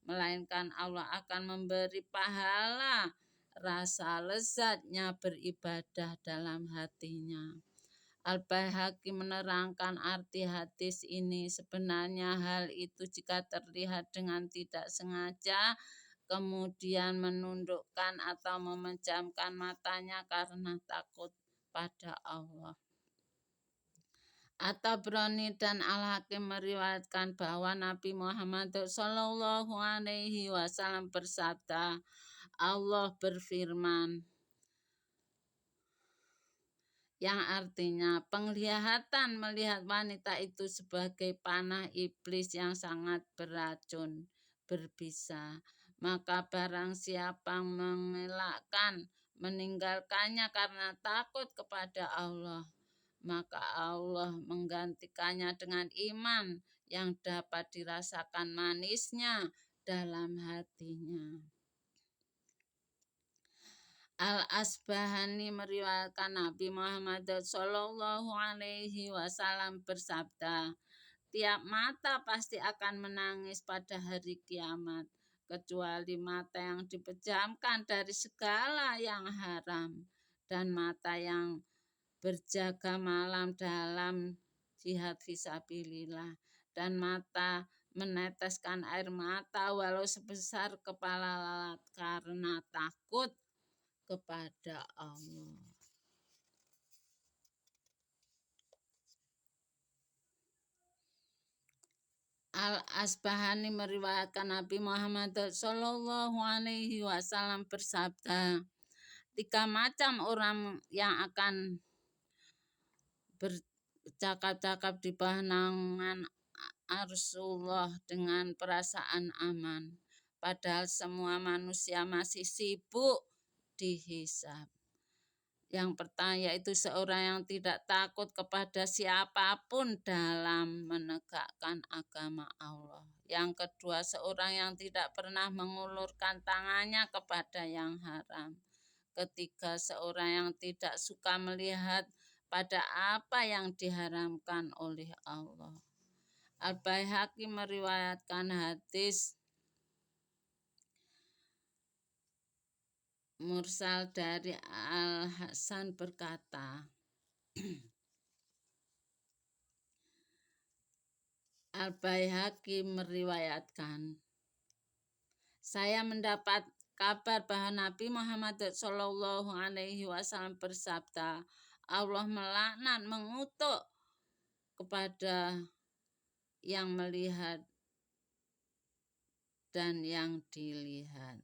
Speaker 1: melainkan Allah akan memberi pahala rasa lezatnya beribadah dalam hatinya. Al-Baihaqi menerangkan arti hadis ini, sebenarnya hal itu jika terlihat dengan tidak sengaja, kemudian menundukkan atau memejamkan matanya karena takut pada Allah. At-Tabrani dan Al-Hakim meriwayatkan bahwa Nabi Muhammad sallallahu alaihi wasallam bersabda, Allah berfirman, yang artinya penglihatan melihat wanita itu sebagai panah iblis yang sangat beracun, berbisa. Maka barang siapa mengelakkan, meninggalkannya karena takut kepada Allah, maka Allah menggantikannya dengan iman yang dapat dirasakan manisnya dalam hatinya. Al-Asbahani meriwayatkan Nabi Muhammad sallallahu alaihi wasallam bersabda, tiap mata pasti akan menangis pada hari kiamat, kecuali mata yang dipejamkan dari segala yang haram, dan mata yang berjaga malam dalam jihad fisabilillah, dan mata meneteskan air mata walau sebesar kepala lalat karena takut kepada Allah. Al-Asbahani meriwayatkan Nabi Muhammad sallallahu alaihi wasallam bersabda, 3 macam orang yang akan bercakap-cakap di bawah naungan Arsyullah dengan perasaan aman, padahal semua manusia masih sibuk dihisab. Yang pertama yaitu seorang yang tidak takut kepada siapapun dalam menegakkan agama Allah. Yang kedua, seorang yang tidak pernah mengulurkan tangannya kepada yang haram. Ketiga, seorang yang tidak suka melihat pada apa yang diharamkan oleh Allah. Al-Baihaqi meriwayatkan hadis mursal dari Al-Hasan berkata, Al-Baihaqi meriwayatkan, saya mendapat kabar bahwa Nabi Muhammad Shallallahu Alaihi Wasallam bersabda, Allah melaknat, mengutuk kepada yang melihat dan yang dilihat.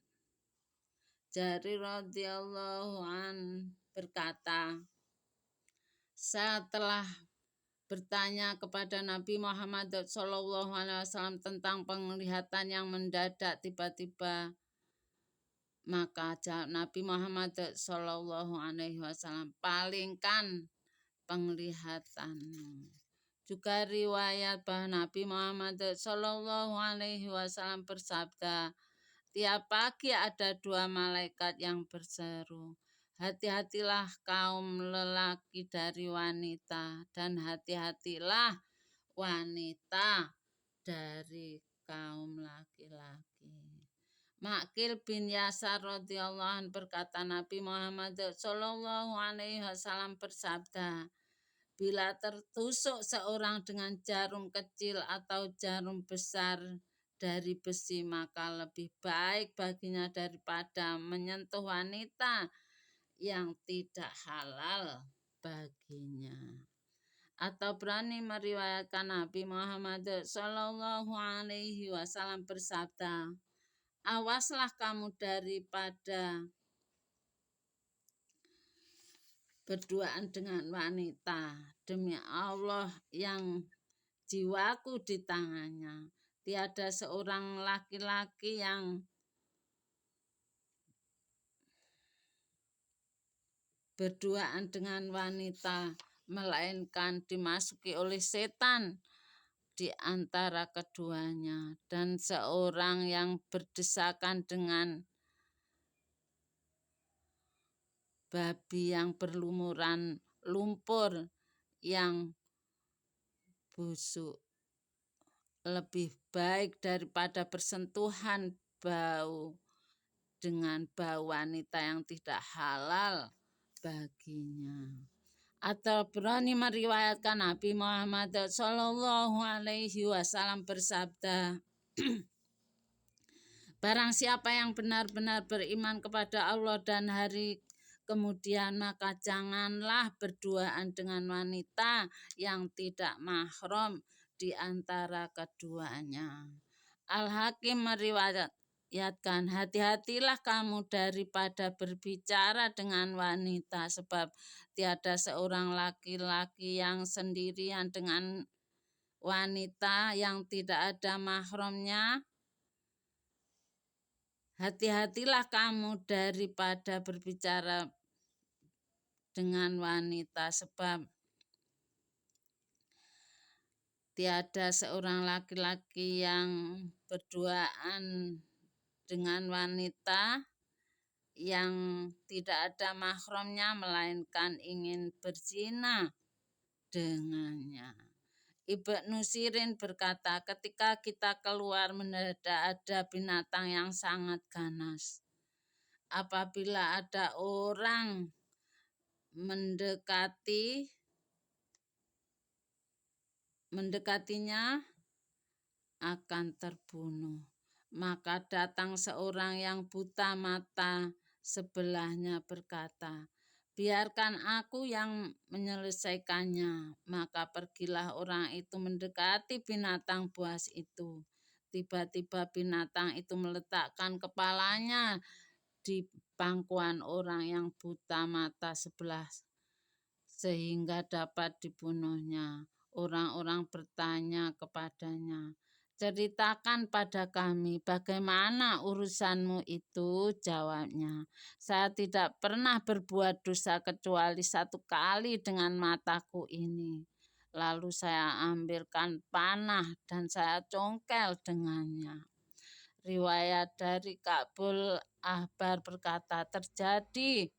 Speaker 1: Jari radhiyallahu an berkata, saya telah bertanya kepada Nabi Muhammad SAW tentang penglihatan yang mendadak tiba-tiba. Maka jawab Nabi Muhammad SAW, palingkan penglihatanmu. Juga riwayat bahwa Nabi Muhammad SAW bersabda, tiap pagi ada 2 malaikat yang berseru, hati-hatilah kaum lelaki dari wanita, dan hati-hatilah wanita dari kaum laki-laki. Ma'qil bin Yasar radhiyallahu anhu berkata, Nabi Muhammad SAW bersabda, bila tertusuk seorang dengan jarum kecil atau jarum besar dari besi, maka lebih baik baginya daripada menyentuh wanita yang tidak halal baginya. Atau berani meriwayatkan Nabi Muhammad Shallallahu Alaihi Wasallam bersabda, awaslah kamu daripada berduaan dengan wanita. Demi Allah yang jiwaku di tangannya, tiada seorang laki-laki yang berduaan dengan wanita melainkan dimasuki oleh setan di antara keduanya, dan seorang yang berdesakan dengan babi yang berlumuran lumpur yang busuk lebih baik daripada bersentuhan bau dengan bau wanita yang tidak halal baginya. Atau berani meriwayatkan Nabi Muhammad Shallallahu Alaihi Wasallam bersabda, barang siapa yang benar-benar beriman kepada Allah dan hari kemudian, maka janganlah berduaan dengan wanita yang tidak mahram di antara keduanya. Al-Hakim meriwayatkan, hati-hatilah kamu daripada berbicara dengan wanita, sebab tiada seorang laki-laki yang sendirian dengan wanita yang tidak ada mahramnya. Hati-hatilah kamu daripada berbicara dengan wanita, sebab tiada seorang laki-laki yang berduaan dengan wanita yang tidak ada mahramnya melainkan ingin berzina dengannya. Ibnu Sirin berkata, ketika kita keluar mendadak ada binatang yang sangat ganas. Apabila ada orang mendekatinya akan terbunuh. Maka datang seorang yang buta mata sebelahnya berkata, biarkan aku yang menyelesaikannya. Maka pergilah orang itu mendekati binatang buas itu. Tiba-tiba binatang itu meletakkan kepalanya di pangkuan orang yang buta mata sebelah sehingga dapat dibunuhnya. Orang-orang bertanya kepadanya, ceritakan pada kami bagaimana urusanmu itu. Jawabnya, saya tidak pernah berbuat dosa kecuali 1 kali dengan mataku ini. Lalu saya ambilkan panah dan saya congkel dengannya. Riwayat dari Ka'bul Ahbar berkata, terjadi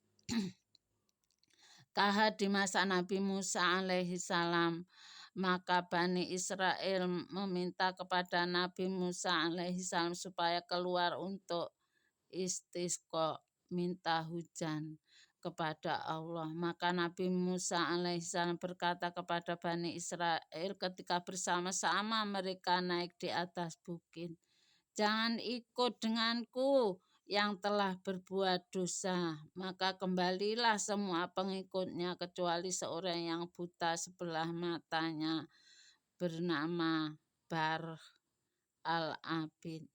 Speaker 1: kahar di masa Nabi Musa alaihi salam. Maka Bani Israel meminta kepada Nabi Musa alaihi salam supaya keluar untuk istisqa, minta hujan kepada Allah. Maka Nabi Musa alaihi salam berkata kepada Bani Israel ketika bersama-sama mereka naik di atas bukit, jangan ikut denganku, yang telah berbuat dosa, maka kembalilah semua pengikutnya kecuali seorang yang buta sebelah matanya bernama Bar al-Abid.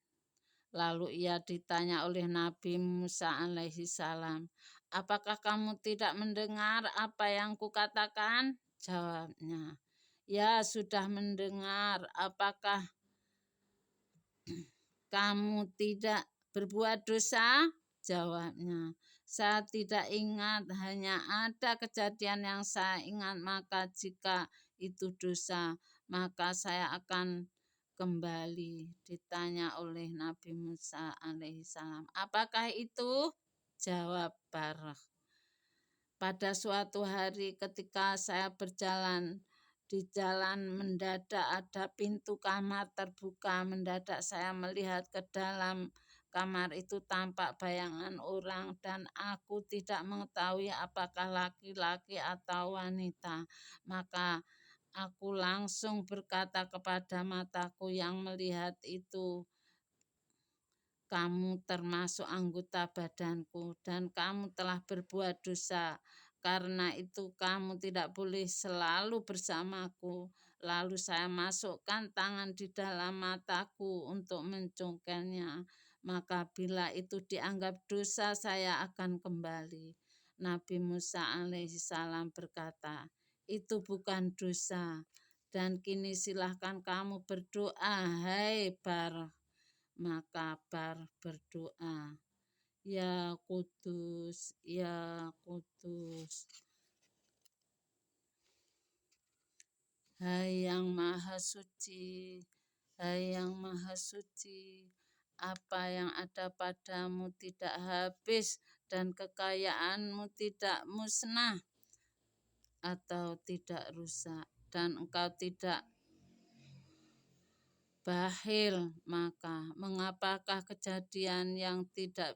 Speaker 1: Lalu ia ditanya oleh Nabi Musa alaihi salam, apakah kamu tidak mendengar apa yang kukatakan? Jawabnya, ya sudah mendengar. Apakah kamu tidak berbuat dosa? Jawabnya, saya tidak ingat, hanya ada kejadian yang saya ingat, maka jika itu dosa, maka saya akan kembali. Ditanya oleh Nabi Musa alaihissalam, apakah itu? Jawab Barah, pada suatu hari ketika saya berjalan di jalan, mendadak ada pintu kamar terbuka. Mendadak saya melihat ke dalam kamar itu tampak bayangan orang dan aku tidak mengetahui apakah laki-laki atau wanita. Maka aku langsung berkata kepada mataku yang melihat itu, kamu termasuk anggota badanku dan kamu telah berbuat dosa. Karena itu kamu tidak boleh selalu bersamaku. Lalu saya masukkan tangan di dalam mataku untuk mencungkelnya. Maka bila itu dianggap dosa, saya akan kembali. Nabi Musa alaihissalam berkata, itu bukan dosa. Dan kini silahkan kamu berdoa, hai Bar. Maka Bar berdoa, ya Kudus, ya Kudus, hai yang maha suci, hai yang maha suci, apa yang ada padamu tidak habis dan kekayaanmu tidak musnah atau tidak rusak, dan engkau tidak bakhil, maka mengapakah kejadian yang tidak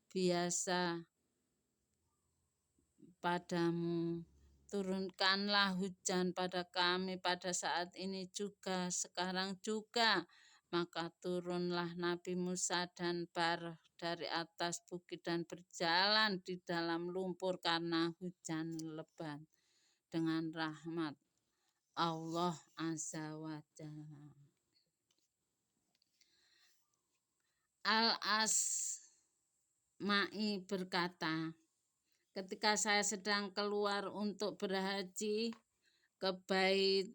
Speaker 1: biasa padamu? Turunkanlah hujan pada kami pada saat ini juga, sekarang juga. Maka turunlah Nabi Musa dan Bar dari atas bukit dan berjalan di dalam lumpur karena hujan lebat dengan rahmat Allah Azza wa Jalla. Al-Asma'i berkata, ketika saya sedang keluar untuk berhaji ke Baitullahil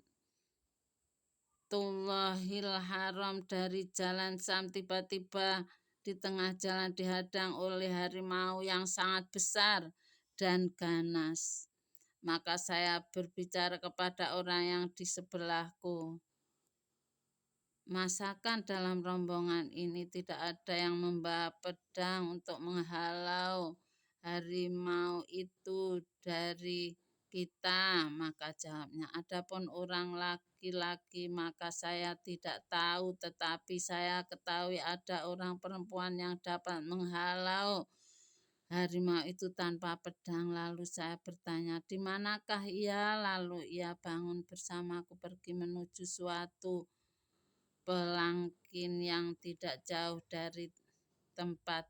Speaker 1: Haram dari jalan Sam, tiba-tiba di tengah jalan dihadang oleh harimau yang sangat besar dan ganas. Maka saya berbicara kepada orang yang di sebelahku, masakan dalam rombongan ini tidak ada yang membawa pedang untuk menghalau harimau itu dari kita? Maka jawabnya, adapun orang laki-laki maka saya tidak tahu, tetapi saya ketahui ada orang perempuan yang dapat menghalau harimau itu tanpa pedang. Lalu saya bertanya, di manakah ia? Lalu ia bangun bersamaku pergi menuju suatu pelangkin yang tidak jauh dari tempat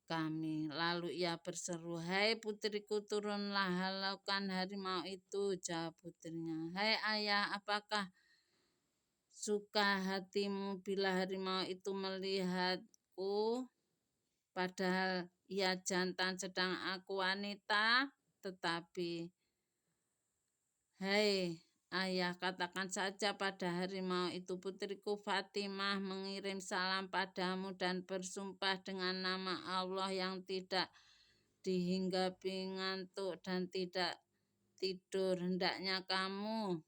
Speaker 1: kami. Lalu ia berseru, hai putriku, turunlah, halaukan harimau itu. Jawab putrinya, hai ayah, apakah suka hatimu bila harimau itu melihatku, padahal ia jantan sedang aku wanita? Tetapi hai ayah, katakan saja pada harimau itu, putriku Fatimah mengirim salam padamu dan bersumpah dengan nama Allah yang tidak dihinggapi ngantuk dan tidak tidur, hendaknya kamu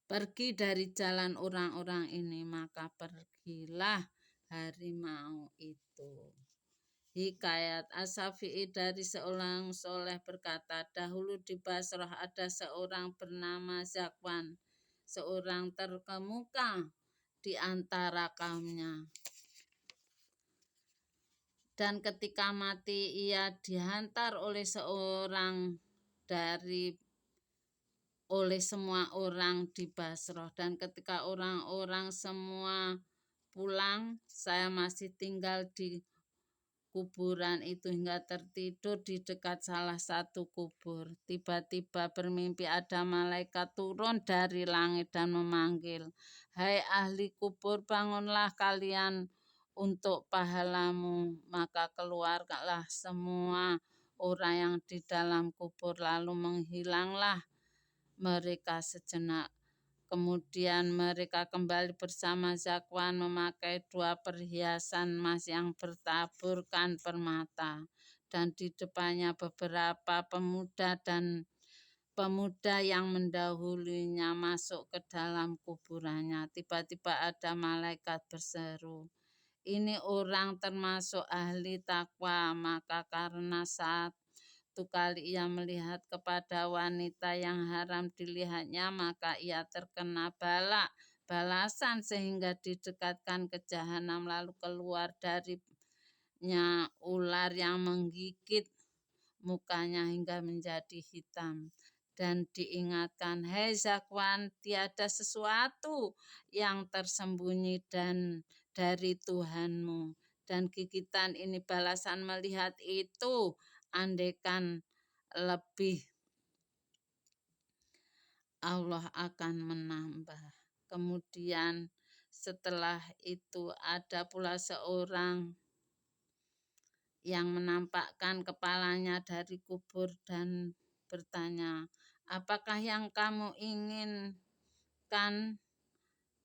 Speaker 1: pergi dari jalan orang-orang ini. Maka pergilah harimau itu. Hikayat As-Syafi'i dari seorang soleh berkata, dahulu di Basrah ada seorang bernama Zakwan, seorang terkemuka di antara kaumnya. Dan ketika mati ia dihantar oleh semua orang di Basrah. Dan ketika orang-orang semua pulang, saya masih tinggal di kuburan itu hingga tertidur di dekat salah satu kubur. Tiba-tiba bermimpi ada malaikat turun dari langit dan memanggil, "Hai ahli kubur, bangunlah kalian untuk pahalamu." Maka keluarlah semua orang yang di dalam kubur, lalu menghilanglah mereka sejenak. Kemudian mereka kembali bersama Zakwan memakai 2 perhiasan emas yang bertaburkan permata. Dan di depannya beberapa pemuda yang mendahulunya masuk ke dalam kuburannya. Tiba-tiba ada malaikat berseru, "Ini orang termasuk ahli takwa." Maka karena satu kali ia melihat kepada wanita yang haram dilihatnya, maka ia terkena balasan sehingga didekatkan ke jahanam, lalu keluar darinya ular yang menggigit mukanya hingga menjadi hitam. Dan diingatkan, "Hei Zakwan, tiada sesuatu yang tersembunyi dan dari Tuhanmu. Dan gigitan ini balasan melihat itu, andaikan lebih Allah akan menambah." Kemudian setelah itu ada pula seorang yang menampakkan kepalanya dari kubur dan bertanya, "Apakah yang kamu inginkan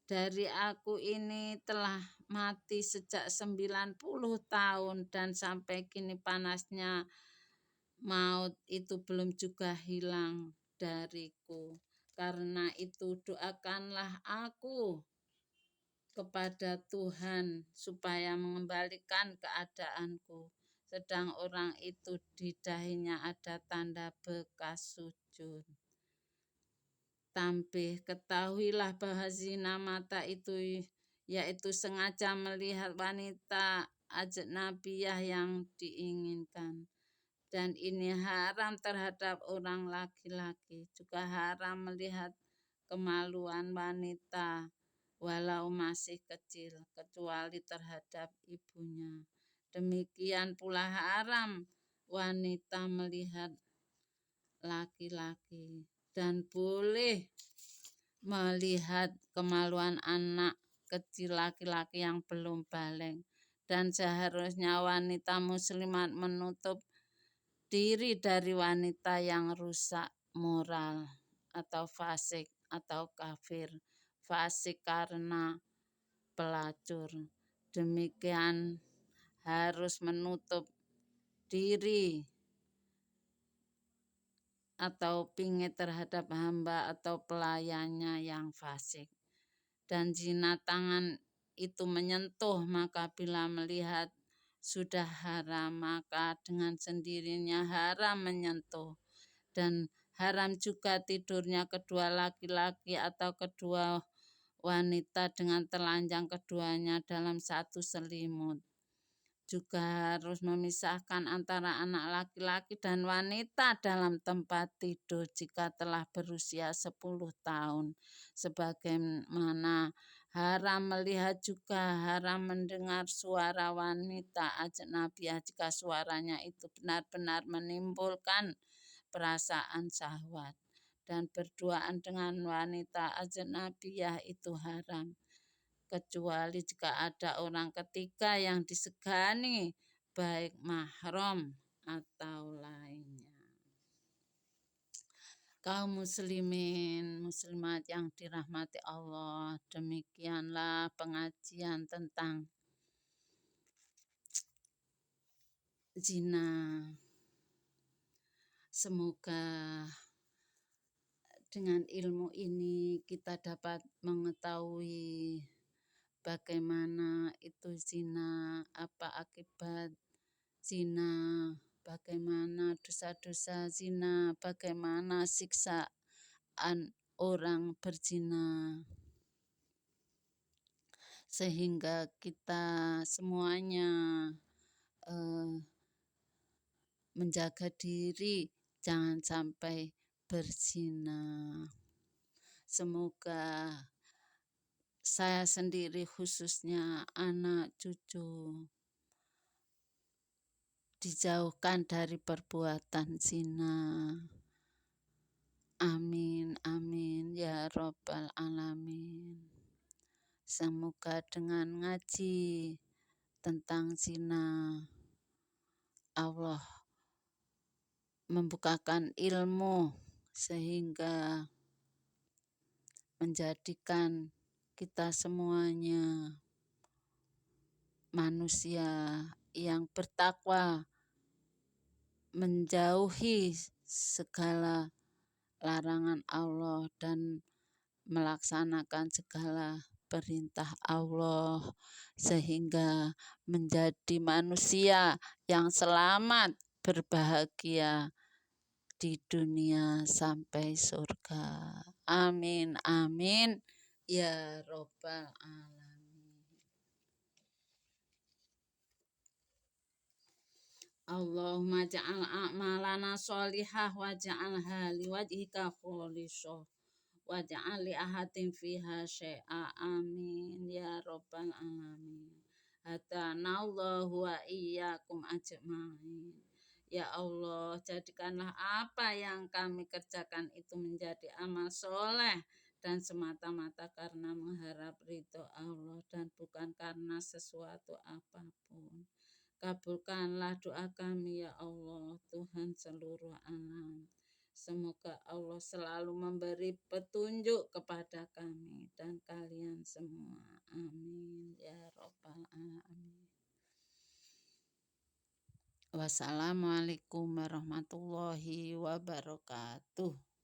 Speaker 1: dari aku? Ini telah mati sejak 90 tahun dan sampai kini panasnya maut itu belum juga hilang dariku. Karena itu doakanlah aku kepada Tuhan supaya mengembalikan keadaanku." Sedang orang itu di dahinya ada tanda bekas sujud. Tampih, ketahuilah bahwa zina mata itu yaitu sengaja melihat wanita ajnabiyah yang diinginkan. Dan ini haram terhadap orang laki-laki. Juga haram melihat kemaluan wanita walau masih kecil, kecuali terhadap ibunya. Demikian pula haram wanita melihat laki-laki dan boleh melihat kemaluan anak kecil laki-laki yang belum balik. Dan seharusnya wanita muslimat menutup diri dari wanita yang rusak moral atau fasik atau kafir. Fasik karena pelacur. Demikian harus menutup diri atau pingit terhadap hamba atau pelayannya yang fasik. Dan zina tangan itu menyentuh, maka bila melihat sudah haram, maka dengan sendirinya haram menyentuh. Dan haram juga tidurnya kedua laki-laki atau kedua wanita dengan telanjang keduanya dalam satu selimut. Juga harus memisahkan antara anak laki-laki dan wanita dalam tempat tidur jika telah berusia 10 tahun. Sebagaimana haram melihat, juga haram mendengar suara wanita ajnabiyah jika suaranya itu benar-benar menimbulkan perasaan syahwat. Dan berduaan dengan wanita ajnabiyah itu haram, kecuali jika ada orang ketiga yang disegani, baik mahram atau lainnya. Kaum muslimin muslimat yang dirahmati Allah, demikianlah pengajian tentang zina. Semoga dengan ilmu ini kita dapat mengetahui bagaimana itu zina, apa akibat zina, bagaimana dosa-dosa zina, bagaimana siksaan orang berzina, sehingga kita semuanya menjaga diri jangan sampai berzina. Semoga saya sendiri khususnya anak cucu dijauhkan dari perbuatan zina. Amin, amin ya Rabbal Alamin. Semoga dengan ngaji tentang zina Allah membukakan ilmu sehingga menjadikan kita semuanya manusia yang bertakwa, menjauhi segala larangan Allah dan melaksanakan segala perintah Allah sehingga menjadi manusia yang selamat, berbahagia di dunia sampai surga. Amin, amin ya Rabbal Alamin. Allahumma ja'al a'malana sholihah wa ja'alha liwajhika khalisah wa ja'al li ahadin fiha syai'a. Amin ya Rabbal Alamin. Hadanallahu wa iyyakum ajma'in. Ya Allah, jadikanlah apa yang kami kerjakan itu menjadi amal soleh dan semata-mata karena mengharap ridho Allah dan bukan karena sesuatu apapun. Kabulkanlah doa kami ya Allah, Tuhan seluruh alam. Semoga Allah selalu memberi petunjuk kepada kami dan kalian semua. Amin ya Rabbal Alamin. Wassalamualaikum warahmatullahi wabarakatuh.